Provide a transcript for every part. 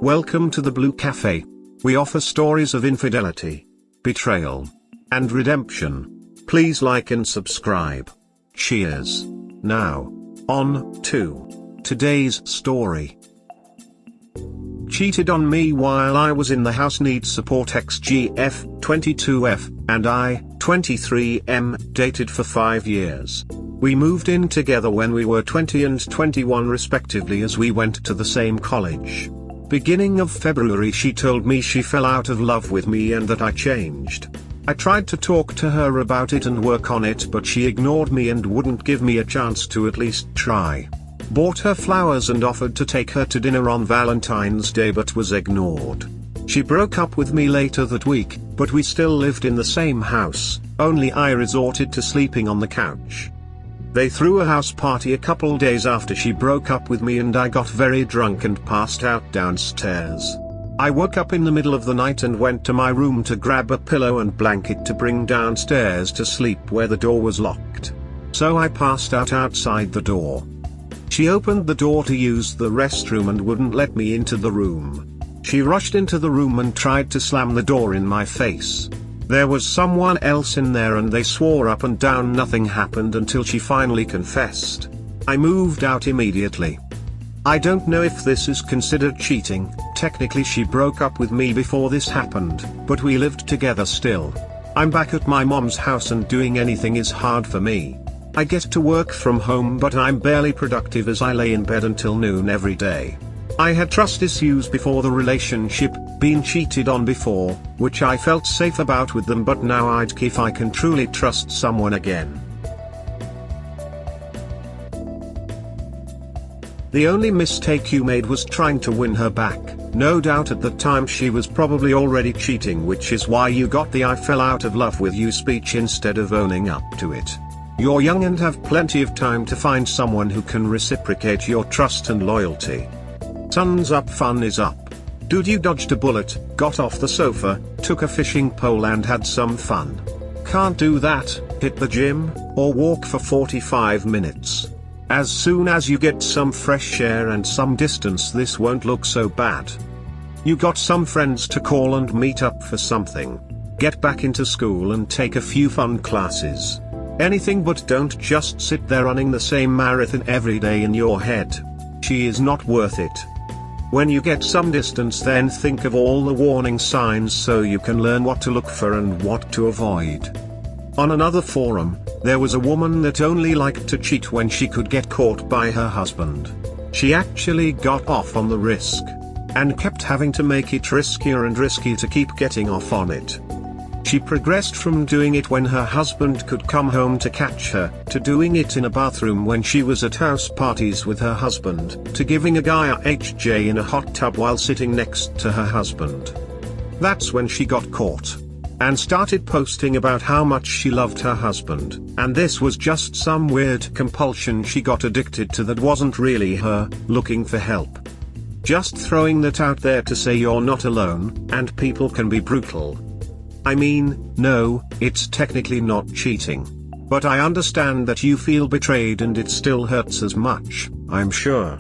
Welcome to the Blue Cafe. We offer stories of infidelity, betrayal, and redemption. Please like and subscribe. Cheers. Now, on to today's story. Cheated on me while I was in the house, needs support. XGF 22F and I 23M dated for 5 years. We moved in together when we were 20 and 21 respectively, as we went to the same college. Beginning of February she told me she fell out of love with me and that I changed. I tried to talk to her about it and work on it, but she ignored me and wouldn't give me a chance to at least try. Bought her flowers and offered to take her to dinner on Valentines Day, but was ignored. She broke up with me later that week, but we still lived in the same house, only I resorted to sleeping on the couch. They threw a house party a couple days after she broke up with me and I got very drunk and passed out downstairs. I woke up in the middle of the night and went to my room to grab a pillow and blanket to bring downstairs to sleep, where the door was locked. So I passed out outside the door. She opened the door to use the restroom and wouldn't let me into the room. She rushed into the room and tried to slam the door in my face. There was someone else in there and they swore up and down nothing happened until she finally confessed. I moved out immediately. I don't know if this is considered cheating. Technically she broke up with me before this happened, but we lived together still. I'm back at my mom's house and doing anything is hard for me. I get to work from home, but I'm barely productive as I lay in bed until noon every day. I had trust issues before the relationship, been cheated on before, which I felt safe about with them, but now I'd care if I can truly trust someone again. The only mistake you made was trying to win her back. No doubt at the time she was probably already cheating, which is why you got the "I fell out of love with you" speech instead of owning up to it. You're young and have plenty of time to find someone who can reciprocate your trust and loyalty. Sun's up, fun is up. Dude, you dodged a bullet, got off the sofa, took a fishing pole and had some fun. Can't do that, hit the gym, or walk for 45 minutes. As soon as you get some fresh air and some distance, this won't look so bad. You got some friends to call and meet up for something. Get back into school and take a few fun classes. Anything, but don't just sit there running the same marathon every day in your head. She is not worth it. When you get some distance, then think of all the warning signs so you can learn what to look for and what to avoid. On another forum, there was a woman that only liked to cheat when she could get caught by her husband. She actually got off on the risk, and kept having to make it riskier and riskier to keep getting off on it. She progressed from doing it when her husband could come home to catch her, to doing it in a bathroom when she was at house parties with her husband, to giving a guy a HJ in a hot tub while sitting next to her husband. That's when she got caught, and started posting about how much she loved her husband, and this was just some weird compulsion she got addicted to that wasn't really her looking for help. Just throwing that out there to say you're not alone, and people can be brutal. I mean, no, it's technically not cheating. But I understand that you feel betrayed and it still hurts as much, I'm sure.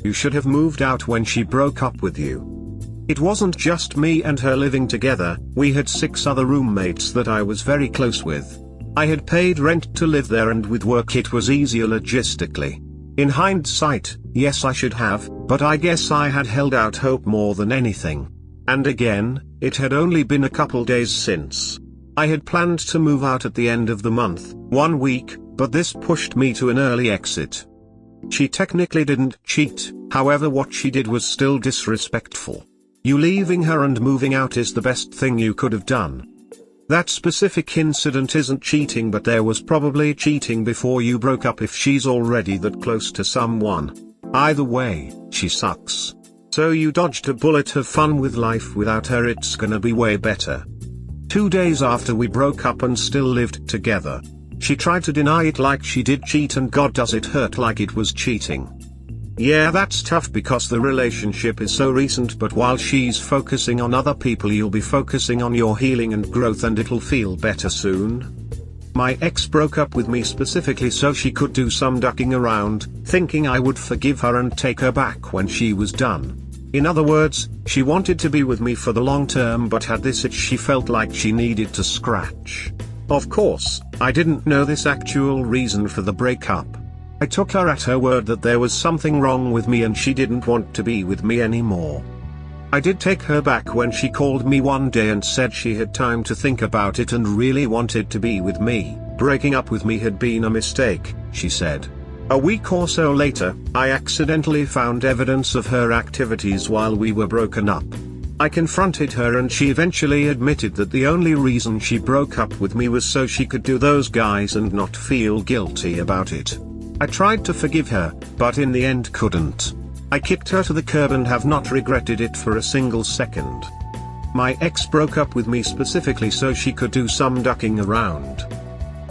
You should have moved out when she broke up with you. It wasn't just me and her living together, we had 6 other roommates that I was very close with. I had paid rent to live there, and with work it was easier logistically. In hindsight, yes, I should have, but I guess I had held out hope more than anything. And again, it had only been a couple days since. I had planned to move out at the end of the month, 1 week, but this pushed me to an early exit. She technically didn't cheat, however what she did was still disrespectful. You leaving her and moving out is the best thing you could have done. That specific incident isn't cheating, but there was probably cheating before you broke up if she's already that close to someone. Either way, she sucks. So you dodged a bullet. Have fun with life without her, it's gonna be way better. 2 days after we broke up and still lived together, she tried to deny it like she did cheat, and God does it hurt like it was cheating. Yeah, that's tough because the relationship is so recent, but while she's focusing on other people, you'll be focusing on your healing and growth, and it'll feel better soon. My ex broke up with me specifically so she could do some ducking around, thinking I would forgive her and take her back when she was done. In other words, she wanted to be with me for the long term but had this itch she felt like she needed to scratch. Of course, I didn't know this actual reason for the breakup. I took her at her word that there was something wrong with me and she didn't want to be with me anymore. I did take her back when she called me one day and said she had time to think about it and really wanted to be with me. Breaking up with me had been a mistake, she said. A week or so later, I accidentally found evidence of her activities while we were broken up. I confronted her and she eventually admitted that the only reason she broke up with me was so she could do those guys and not feel guilty about it. I tried to forgive her, but in the end couldn't. I kicked her to the curb and have not regretted it for a single second. My ex broke up with me specifically so she could do some ducking around.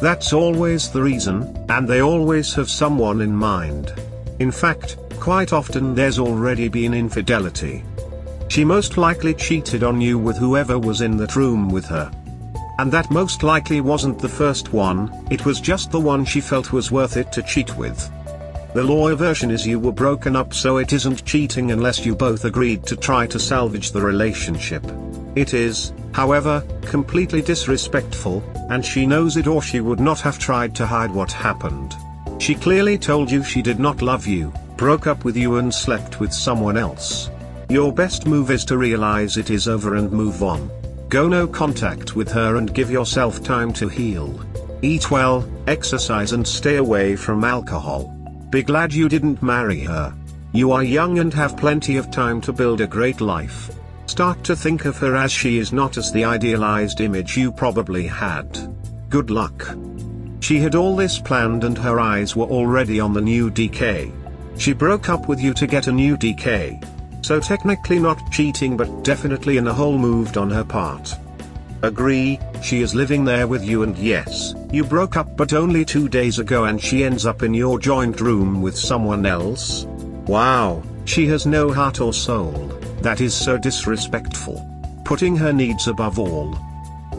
That's always the reason, and they always have someone in mind. In fact, quite often there's already been infidelity. She most likely cheated on you with whoever was in that room with her. And that most likely wasn't the first one, it was just the one she felt was worth it to cheat with. The lawyer version is you were broken up so it isn't cheating unless you both agreed to try to salvage the relationship. It is, however, completely disrespectful, and she knows it or she would not have tried to hide what happened. She clearly told you she did not love you, broke up with you and slept with someone else. Your best move is to realize it is over and move on. Go no contact with her and give yourself time to heal. Eat well, exercise and stay away from alcohol. Be glad you didn't marry her. You are young and have plenty of time to build a great life. Start to think of her as she is, not as the idealized image you probably had. Good luck. She had all this planned and her eyes were already on the new DK. She broke up with you to get a new DK. So technically not cheating but definitely in a hole moved on her part. Agree, she is living there with you and yes, you broke up but only 2 days ago and she ends up in your joint room with someone else? Wow, she has no heart or soul, that is so disrespectful. Putting her needs above all.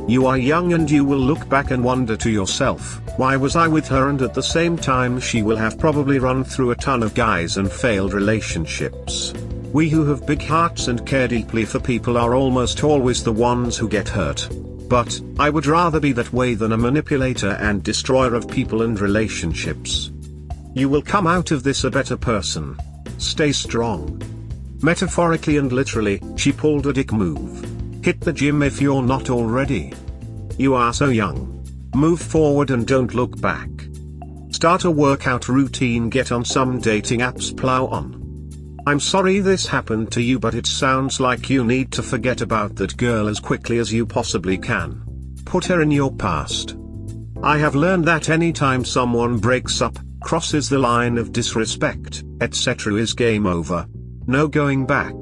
You are young and you will look back and wonder to yourself, why was I with her? And at the same time she will have probably run through a ton of guys and failed relationships. We who have big hearts and care deeply for people are almost always the ones who get hurt. But, I would rather be that way than a manipulator and destroyer of people and relationships. You will come out of this a better person. Stay strong. Metaphorically and literally, she pulled a dick move. Hit the gym if you're not already. You are so young. Move forward and don't look back. Start a workout routine, get on some dating apps, plow on. I'm sorry this happened to you but it sounds like you need to forget about that girl as quickly as you possibly can. Put her in your past. I have learned that anytime someone breaks up, crosses the line of disrespect, etc. is game over. No going back.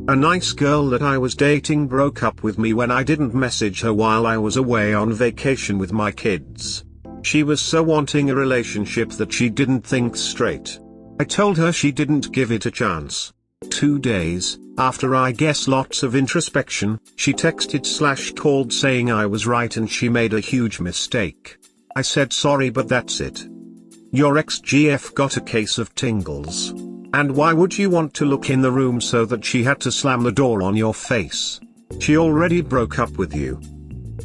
A nice girl that I was dating broke up with me when I didn't message her while I was away on vacation with my kids. She was so wanting a relationship that she didn't think straight. I told her she didn't give it a chance. 2 days, after I guess lots of introspection, she texted/called saying I was right and she made a huge mistake. I said sorry but that's it. Your ex-GF got a case of tingles. And why would you want to look in the room so that she had to slam the door on your face? She already broke up with you.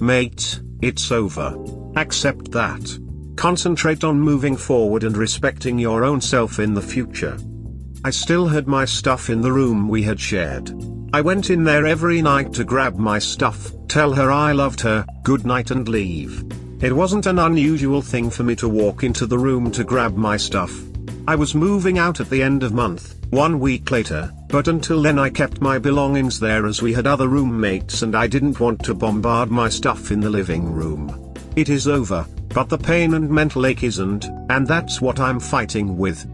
Mate, it's over. Accept that. Concentrate on moving forward and respecting your own self in the future. I still had my stuff in the room we had shared. I went in there every night to grab my stuff, tell her I loved her, good night and leave. It wasn't an unusual thing for me to walk into the room to grab my stuff. I was moving out at the end of month, 1 week later, but until then I kept my belongings there as we had other roommates and I didn't want to bombard my stuff in the living room. It is over, but the pain and mental ache isn't, and that's what I'm fighting with.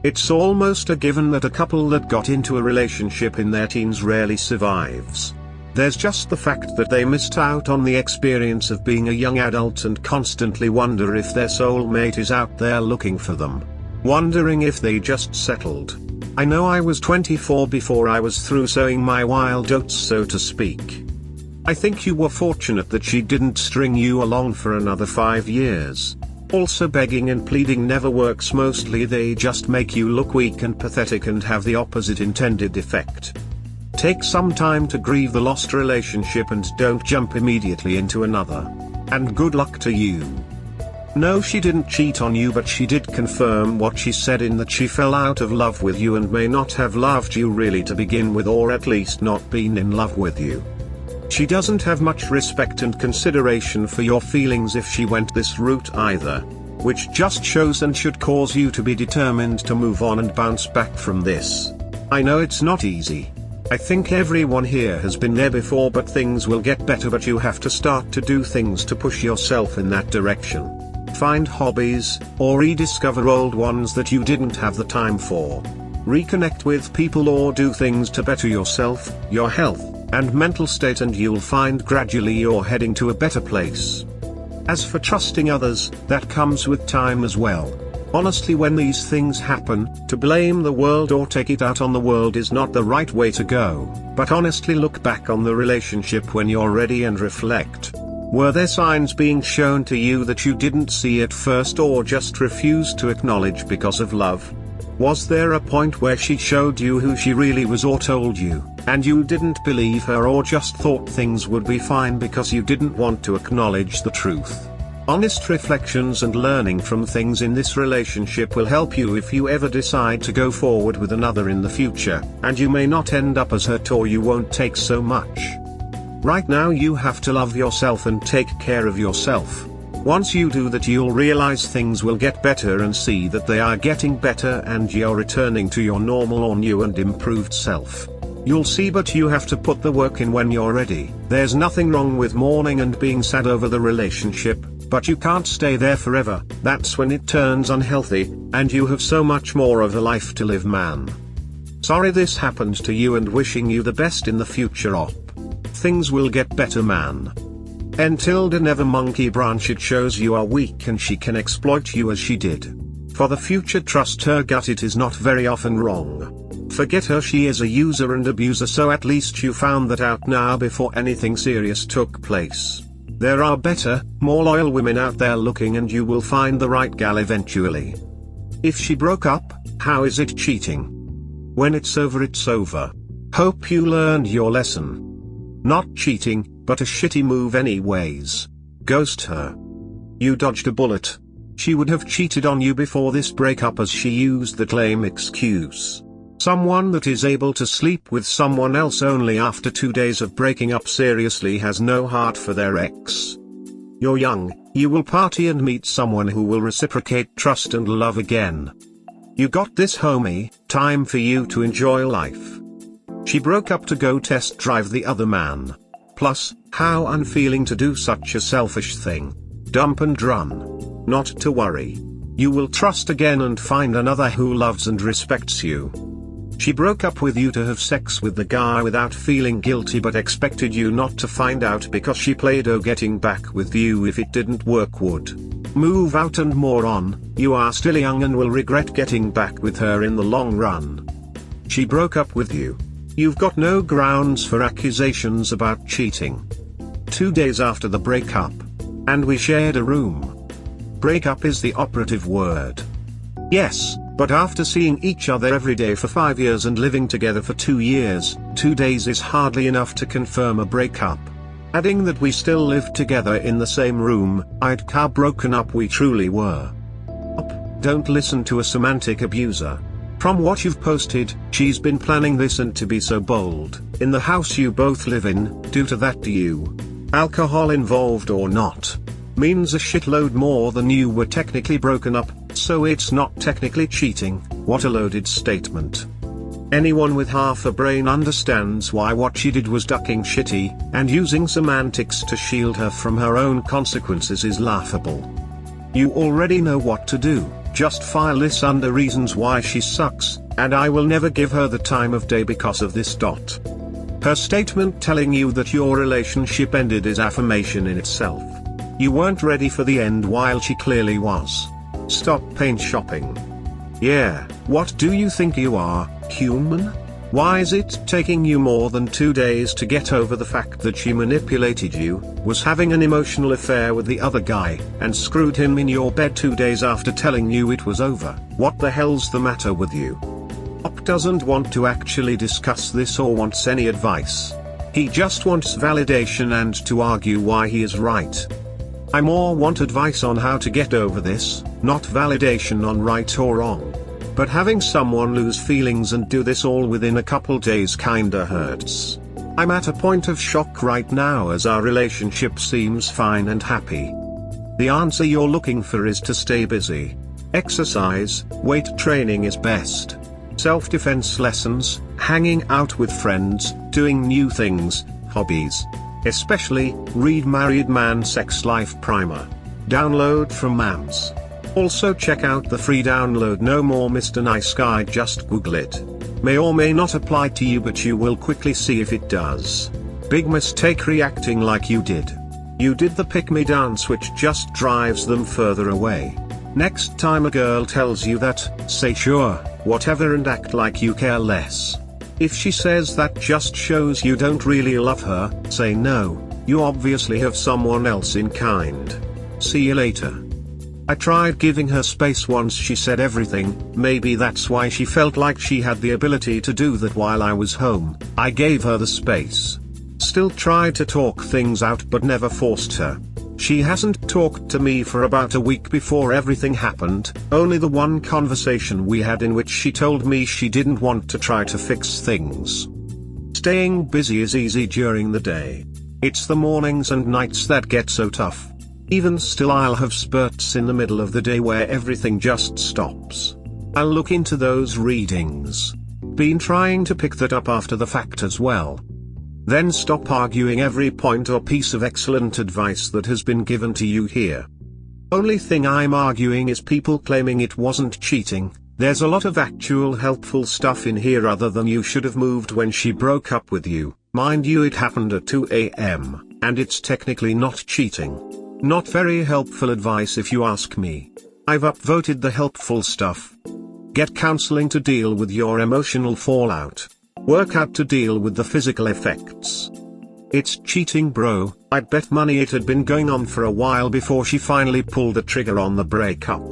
It's almost a given that a couple that got into a relationship in their teens rarely survives. There's just the fact that they missed out on the experience of being a young adult and constantly wonder if their soulmate is out there looking for them. Wondering if they just settled. I know I was 24 before I was through sowing my wild oats, so to speak. I think you were fortunate that she didn't string you along for another 5 years. Also, begging and pleading never works. Mostly they just make you look weak and pathetic and have the opposite intended effect. Take some time to grieve the lost relationship and don't jump immediately into another. And good luck to you. No, she didn't cheat on you, but she did confirm what she said in that she fell out of love with you and may not have loved you really to begin with, or at least not been in love with you. She doesn't have much respect and consideration for your feelings if she went this route either, which just shows and should cause you to be determined to move on and bounce back from this. I know it's not easy. I think everyone here has been there before, but things will get better, but you have to start to do things to push yourself in that direction. Find hobbies, or rediscover old ones that you didn't have the time for. Reconnect with people or do things to better yourself, your health, and mental state, and you'll find gradually you're heading to a better place. As for trusting others, that comes with time as well. Honestly, when these things happen, to blame the world or take it out on the world is not the right way to go, but honestly look back on the relationship when you're ready and reflect. Were there signs being shown to you that you didn't see at first or just refused to acknowledge because of love? Was there a point where she showed you who she really was or told you, and you didn't believe her or just thought things would be fine because you didn't want to acknowledge the truth? Honest reflections and learning from things in this relationship will help you if you ever decide to go forward with another in the future, and you may not end up as hurt or you won't take so much. Right now you have to love yourself and take care of yourself. Once you do that, you'll realize things will get better and see that they are getting better and you're returning to your normal or new and improved self. You'll see, but you have to put the work in when you're ready. There's nothing wrong with mourning and being sad over the relationship, but you can't stay there forever. That's when it turns unhealthy, and you have so much more of a life to live, man. Sorry this happened to you and wishing you the best in the future op. Things will get better, man. Until never monkey branch, it shows you are weak and she can exploit you as she did. For the future, trust her gut, it is not very often wrong. Forget her, she is a user and abuser, so at least you found that out now before anything serious took place. There are better, more loyal women out there looking, and you will find the right gal eventually. If she broke up, how is it cheating? When it's over, it's over. Hope you learned your lesson. Not cheating, but a shitty move anyways. Ghost her. You dodged a bullet. She would have cheated on you before this breakup, as she used that lame excuse. Someone that is able to sleep with someone else only after 2 days of breaking up seriously has no heart for their ex. You're young, you will party and meet someone who will reciprocate trust and love again. You got this, homie, time for you to enjoy life. She broke up to go test drive the other man. Plus, how unfeeling to do such a selfish thing. Dump and run. Not to worry. You will trust again and find another who loves and respects you. She broke up with you to have sex with the guy without feeling guilty, but expected you not to find out because she played getting back with you if it didn't work would. Move out and more on. You are still young and will regret getting back with her in the long run. She broke up with you. You've got no grounds for accusations about cheating. 2 days after the breakup. And we shared a room. Breakup is the operative word. Yes, but after seeing each other every day for 5 years and living together for 2 years, 2 days is hardly enough to confirm a breakup. Adding that we still lived together in the same room, I'd how broken up we truly were. Don't listen to a semantic abuser. From what you've posted, she's been planning this, and to be so bold, in the house you both live in, due to that, to you, alcohol involved or not, means a shitload more than you were technically broken up, so it's not technically cheating. What a loaded statement. Anyone with half a brain understands why what she did was ducking shitty, and using semantics to shield her from her own consequences is laughable. You already know what to do. Just file this under reasons why she sucks, and I will never give her the time of day because of this. Her statement telling you that your relationship ended is affirmation in itself. You weren't ready for the end while she clearly was. Stop paint shopping. Yeah, what do you think you are, human? Why is it taking you more than 2 days to get over the fact that she manipulated you, was having an emotional affair with the other guy, and screwed him in your bed 2 days after telling you it was over? What the hell's the matter with you? Op doesn't want to actually discuss this or wants any advice. He just wants validation and to argue why he is right. I more want advice on how to get over this, not validation on right or wrong. But having someone lose feelings and do this all within a couple days kinda hurts. I'm at a point of shock right now as our relationship seems fine and happy. The answer you're looking for is to stay busy. Exercise, weight training is best. Self-defense lessons, hanging out with friends, doing new things, hobbies. Especially, read Married Man Sex Life Primer. Download from Mams. Also check out the free download No More Mr. Nice Guy, just Google it. May or may not apply to you, but you will quickly see if it does. Big mistake reacting like you did. You did the pick me dance, which just drives them further away. Next time a girl tells you that, say sure, whatever, and act like you care less. If she says that just shows you don't really love her, say no, you obviously have someone else in kind. See you later. I tried giving her space once she said everything, maybe that's why she felt like she had the ability to do that while I was home. I gave her the space. Still tried to talk things out but never forced her. She hasn't talked to me for about a week before everything happened, only the one conversation we had in which she told me she didn't want to try to fix things. Staying busy is easy during the day. It's the mornings and nights that get so tough. Even still, I'll have spurts in the middle of the day where everything just stops. I'll look into those readings. Been trying to pick that up after the fact as well. Then stop arguing every point or piece of excellent advice that has been given to you here. Only thing I'm arguing is people claiming it wasn't cheating. There's a lot of actual helpful stuff in here other than you should have moved when she broke up with you. Mind you, it happened at 2 AM, and it's technically not cheating. Not very helpful advice if you ask me. I've upvoted the helpful stuff. Get counseling to deal with your emotional fallout. Work out to deal with the physical effects. It's cheating, bro. I'd bet money it had been going on for a while before she finally pulled the trigger on the breakup.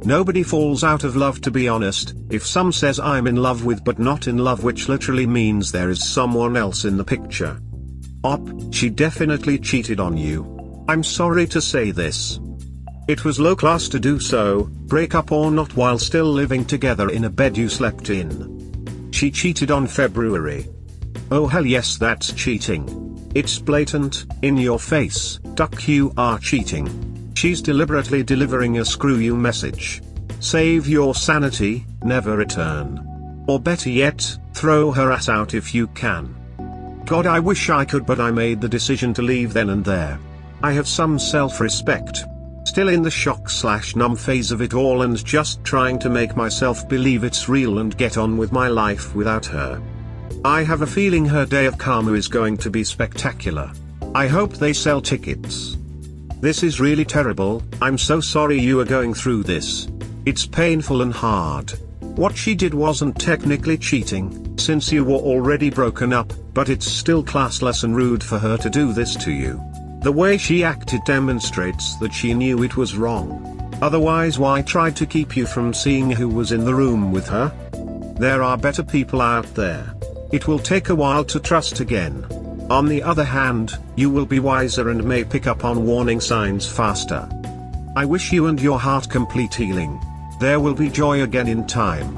Nobody falls out of love, to be honest. If some says I'm in love with but not in love, which literally means there is someone else in the picture. Op, she definitely cheated on you. I'm sorry to say this. It was low class to do so, break up or not, while still living together in a bed you slept in. She cheated on February. Oh hell yes, that's cheating. It's blatant, in your face, duck, you are cheating. She's deliberately delivering a screw you message. Save your sanity, never return. Or better yet, throw her ass out if you can. God, I wish I could, but I made the decision to leave then and there. I have some self-respect. Still in the shock/numb phase of it all and just trying to make myself believe it's real and get on with my life without her. I have a feeling her day of karma is going to be spectacular. I hope they sell tickets. This is really terrible. I'm so sorry you are going through this. It's painful and hard. What she did wasn't technically cheating, since you were already broken up, but it's still classless and rude for her to do this to you. The way she acted demonstrates that she knew it was wrong. Otherwise, why try to keep you from seeing who was in the room with her? There are better people out there. It will take a while to trust again. On the other hand, you will be wiser and may pick up on warning signs faster. I wish you and your heart complete healing. There will be joy again in time.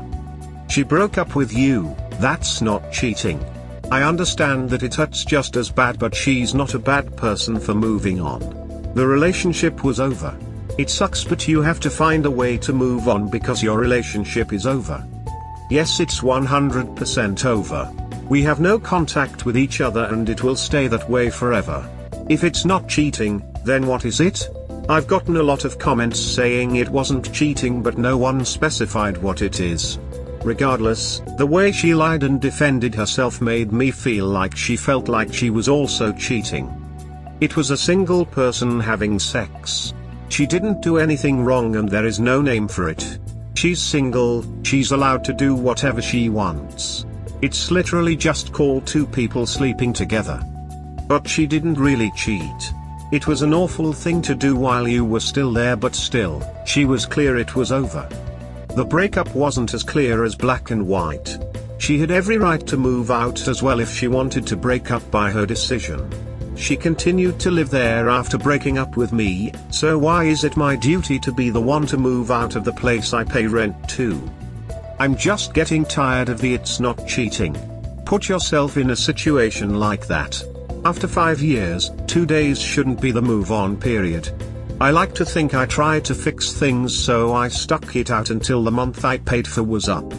She broke up with you, that's not cheating. I understand that it hurts just as bad, but she's not a bad person for moving on. The relationship was over. It sucks, but you have to find a way to move on because your relationship is over. Yes, it's 100% over. We have no contact with each other and it will stay that way forever. If it's not cheating, then what is it? I've gotten a lot of comments saying it wasn't cheating, but no one specified what it is. Regardless, the way she lied and defended herself made me feel like she felt like she was also cheating. It was a single person having sex. She didn't do anything wrong and there is no name for it. She's single, she's allowed to do whatever she wants. It's literally just called two people sleeping together. But she didn't really cheat. It was an awful thing to do while you were still there, but still, she was clear it was over. The breakup wasn't as clear as black and white. She had every right to move out as well if she wanted to break up by her decision. She continued to live there after breaking up with me, so why is it my duty to be the one to move out of the place I pay rent to? I'm just getting tired of the "it's not cheating." Put yourself in a situation like that. After 5 years, 2 days shouldn't be the move on period. I like to think I tried to fix things, so I stuck it out until the month I paid for was up.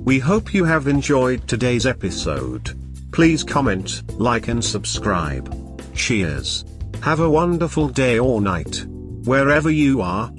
We hope you have enjoyed today's episode. Please comment, like and subscribe. Cheers. Have a wonderful day or night, wherever you are.